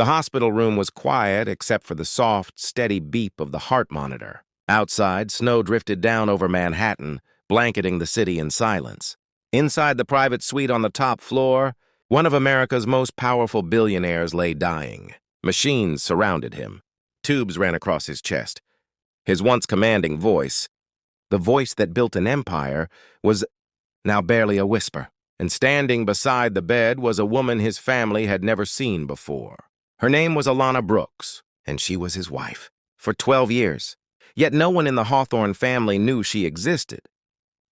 The hospital room was quiet except for the soft, steady beep of the heart monitor. Outside, snow drifted down over Manhattan, blanketing the city in silence. Inside the private suite on the top floor, one of America's most powerful billionaires lay dying. Machines surrounded him. Tubes ran across his chest. His once commanding voice, the voice that built an empire, was now barely a whisper. And standing beside the bed was a woman his family had never seen before. Her name was Alana Brooks, and she was his wife for 12 years. Yet no one in the Hawthorne family knew she existed.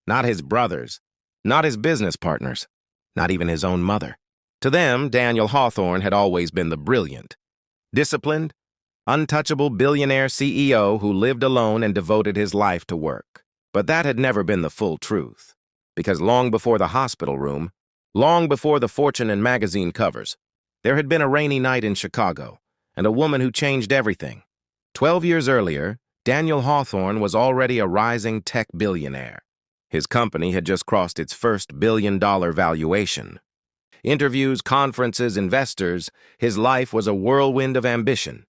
Not his brothers, not his business partners, not even his own mother. To them, Daniel Hawthorne had always been the brilliant, disciplined, untouchable billionaire CEO who lived alone and devoted his life to work. But that had never been the full truth, because long before the hospital room, long before the Fortune and magazine covers, there had been a rainy night in Chicago, and a woman who changed everything. 12 years earlier, Daniel Hawthorne was already a rising tech billionaire. His company had just crossed its first billion-dollar valuation. Interviews, conferences, investors, his life was a whirlwind of ambition.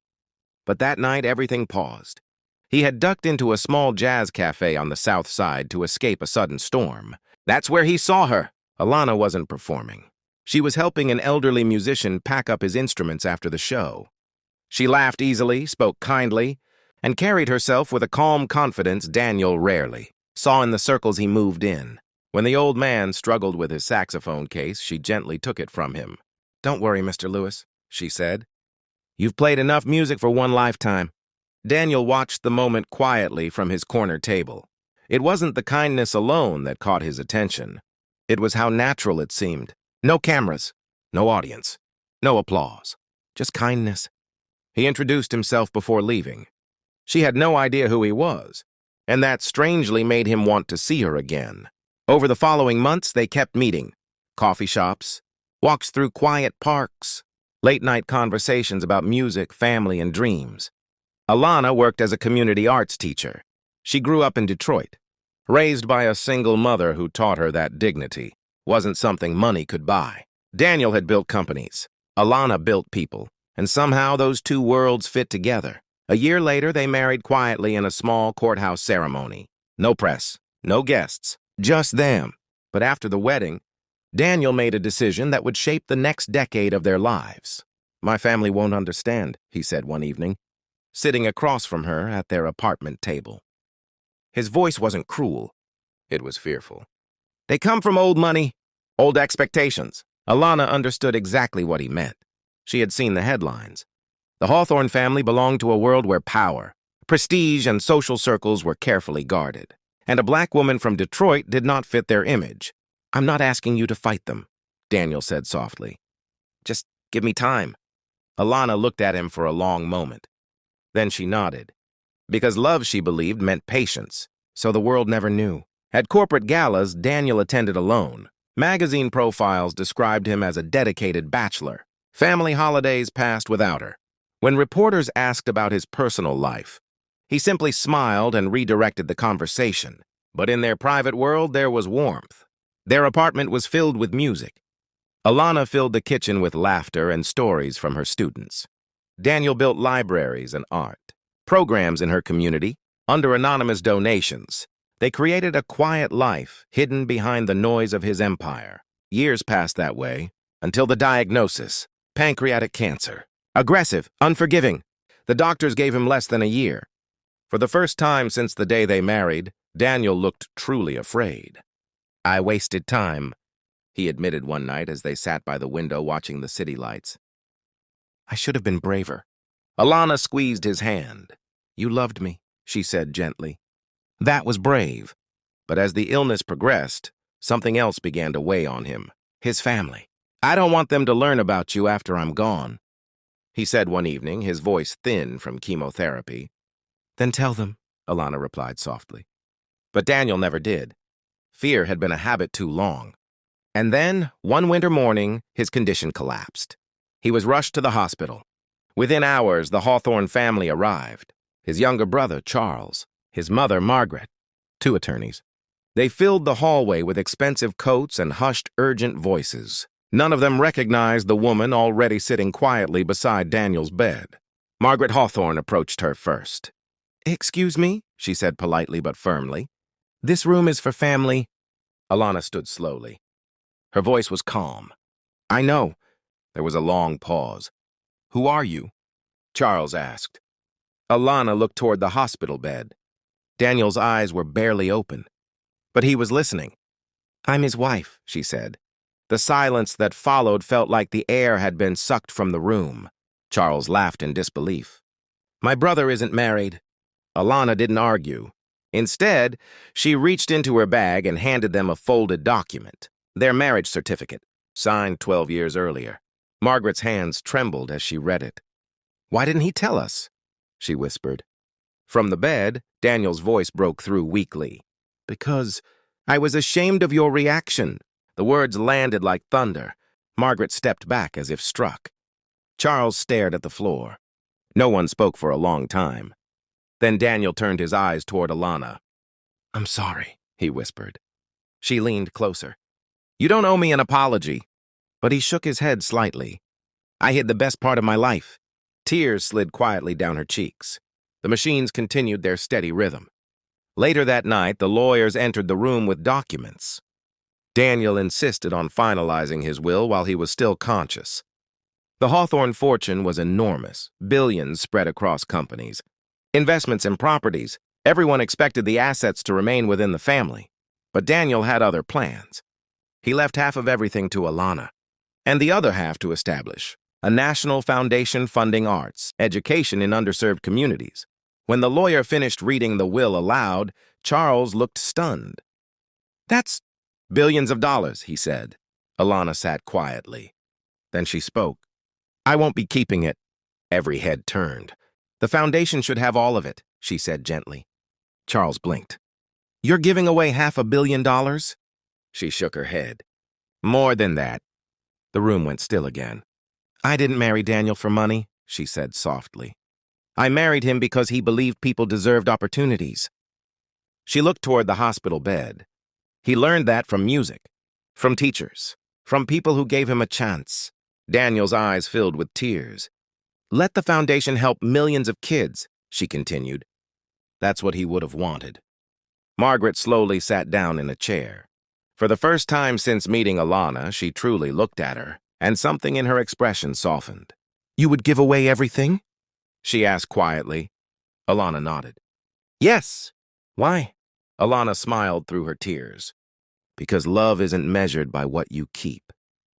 But that night, everything paused. He had ducked into a small jazz cafe on the south side to escape a sudden storm. That's where he saw her. Alana wasn't performing. She was helping an elderly musician pack up his instruments after the show. She laughed easily, spoke kindly, and carried herself with a calm confidence Daniel rarely saw in the circles he moved in. When the old man struggled with his saxophone case, she gently took it from him. "Don't worry, Mr. Lewis," she said. "You've played enough music for one lifetime." Daniel watched the moment quietly from his corner table. It wasn't the kindness alone that caught his attention. It was how natural it seemed. No cameras, no audience, no applause, just kindness. He introduced himself before leaving. She had no idea who he was, and that strangely made him want to see her again. Over the following months, they kept meeting. Coffee shops, walks through quiet parks, late-night conversations about music, family, and dreams. Alana worked as a community arts teacher. She grew up in Detroit, raised by a single mother who taught her that dignity wasn't something money could buy. Daniel had built companies. Alana built people, and somehow those two worlds fit together. A year later, they married quietly in a small courthouse ceremony. No press, no guests, just them. But after the wedding, Daniel made a decision that would shape the next decade of their lives. "My family won't understand," he said one evening, sitting across from her at their apartment table. His voice wasn't cruel. It was fearful. "They come from old money, old expectations." Alana understood exactly what he meant. She had seen the headlines. The Hawthorne family belonged to a world where power, prestige, and social circles were carefully guarded. And a black woman from Detroit did not fit their image. "I'm not asking you to fight them," Daniel said softly. "Just give me time." Alana looked at him for a long moment. Then she nodded. Because love, she believed, meant patience, so the world never knew. At corporate galas, Daniel attended alone. Magazine profiles described him as a dedicated bachelor. Family holidays passed without her. When reporters asked about his personal life, he simply smiled and redirected the conversation. But in their private world, there was warmth. Their apartment was filled with music. Alana filled the kitchen with laughter and stories from her students. Daniel built libraries and art, programs in her community, under anonymous donations. They created a quiet life hidden behind the noise of his empire. Years passed that way, until the diagnosis: pancreatic cancer. Aggressive, unforgiving. The doctors gave him less than a year. For the first time since the day they married, Daniel looked truly afraid. "I wasted time," he admitted one night as they sat by the window watching the city lights. "I should have been braver." Alana squeezed his hand. "You loved me," she said gently. That was brave. But as the illness progressed, something else began to weigh on him. His family. "I don't want them to learn about you after I'm gone," he said one evening, his voice thin from chemotherapy. "Then tell them," Alana replied softly. But Daniel never did. Fear had been a habit too long. And then, one winter morning, his condition collapsed. He was rushed to the hospital. Within hours, the Hawthorne family arrived. His younger brother, Charles, his mother, Margaret, 2 attorneys. They filled the hallway with expensive coats and hushed, urgent voices. None of them recognized the woman already sitting quietly beside Daniel's bed. Margaret Hawthorne approached her first. "Excuse me," she said politely but firmly. "This room is for family." Alana stood slowly. Her voice was calm. "I know." There was a long pause. "Who are you?" Charles asked. Alana looked toward the hospital bed. Daniel's eyes were barely open, but he was listening. "I'm his wife," she said. The silence that followed felt like the air had been sucked from the room. Charles laughed in disbelief. "My brother isn't married." Alana didn't argue. Instead, she reached into her bag and handed them a folded document, their marriage certificate, signed 12 years earlier. Margaret's hands trembled as she read it. "Why didn't he tell us?" she whispered. From the bed, Daniel's voice broke through weakly. "Because I was ashamed of your reaction." The words landed like thunder. Margaret stepped back as if struck. Charles stared at the floor. No one spoke for a long time. Then Daniel turned his eyes toward Alana. "I'm sorry," he whispered. She leaned closer. "You don't owe me an apology." But he shook his head slightly. "I hid the best part of my life." Tears slid quietly down her cheeks. The machines continued their steady rhythm. Later that night, the lawyers entered the room with documents. Daniel insisted on finalizing his will while he was still conscious. The Hawthorne fortune was enormous, billions spread across companies. Investments in properties, everyone expected the assets to remain within the family. But Daniel had other plans. He left half of everything to Alana, and the other half to establish a national foundation funding arts, education in underserved communities. When the lawyer finished reading the will aloud, Charles looked stunned. "That's billions of dollars," he said. Alana sat quietly. Then she spoke. "I won't be keeping it." Every head turned. "The foundation should have all of it," she said gently. Charles blinked. "You're giving away $500 million?" She shook her head. "More than that." The room went still again. "I didn't marry Daniel for money," she said softly. "I married him because he believed people deserved opportunities." She looked toward the hospital bed. He learned that from music, from teachers, from people who gave him a chance. Daniel's eyes filled with tears. "Let the foundation help millions of kids," she continued. That's what he would have wanted. Margaret slowly sat down in a chair. For the first time since meeting Alana, she truly looked at her, and something in her expression softened. "You would give away everything?" she asked quietly. Alana nodded. "Yes." "Why?" Alana smiled through her tears. "Because love isn't measured by what you keep."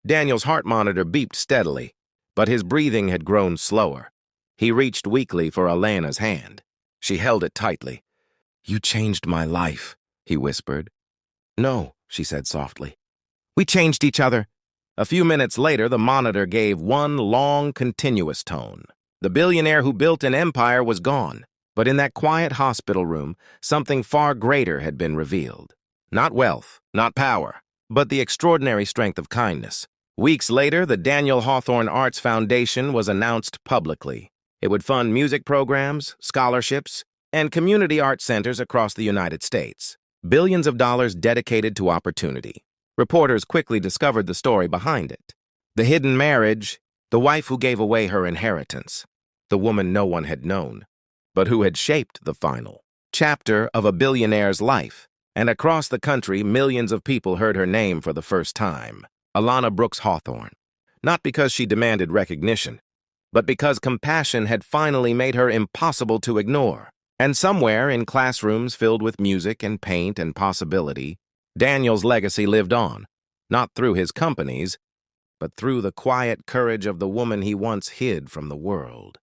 Daniel's heart monitor beeped steadily, but his breathing had grown slower. He reached weakly for Alana's hand. She held it tightly. "You changed my life," he whispered. "No," she said softly. "We changed each other." A few minutes later, the monitor gave one long, continuous tone. The billionaire who built an empire was gone. But in that quiet hospital room, something far greater had been revealed. Not wealth, not power, but the extraordinary strength of kindness. Weeks later, the Daniel Hawthorne Arts Foundation was announced publicly. It would fund music programs, scholarships, and community art centers across the United States. Billions of dollars dedicated to opportunity. Reporters quickly discovered the story behind it. The hidden marriage, the wife who gave away her inheritance, the woman no one had known, but who had shaped the final chapter of a billionaire's life. And across the country, millions of people heard her name for the first time. Alana Brooks Hawthorne. Not because she demanded recognition, but because compassion had finally made her impossible to ignore. And somewhere in classrooms filled with music and paint and possibility, Daniel's legacy lived on, not through his companies, but through the quiet courage of the woman he once hid from the world.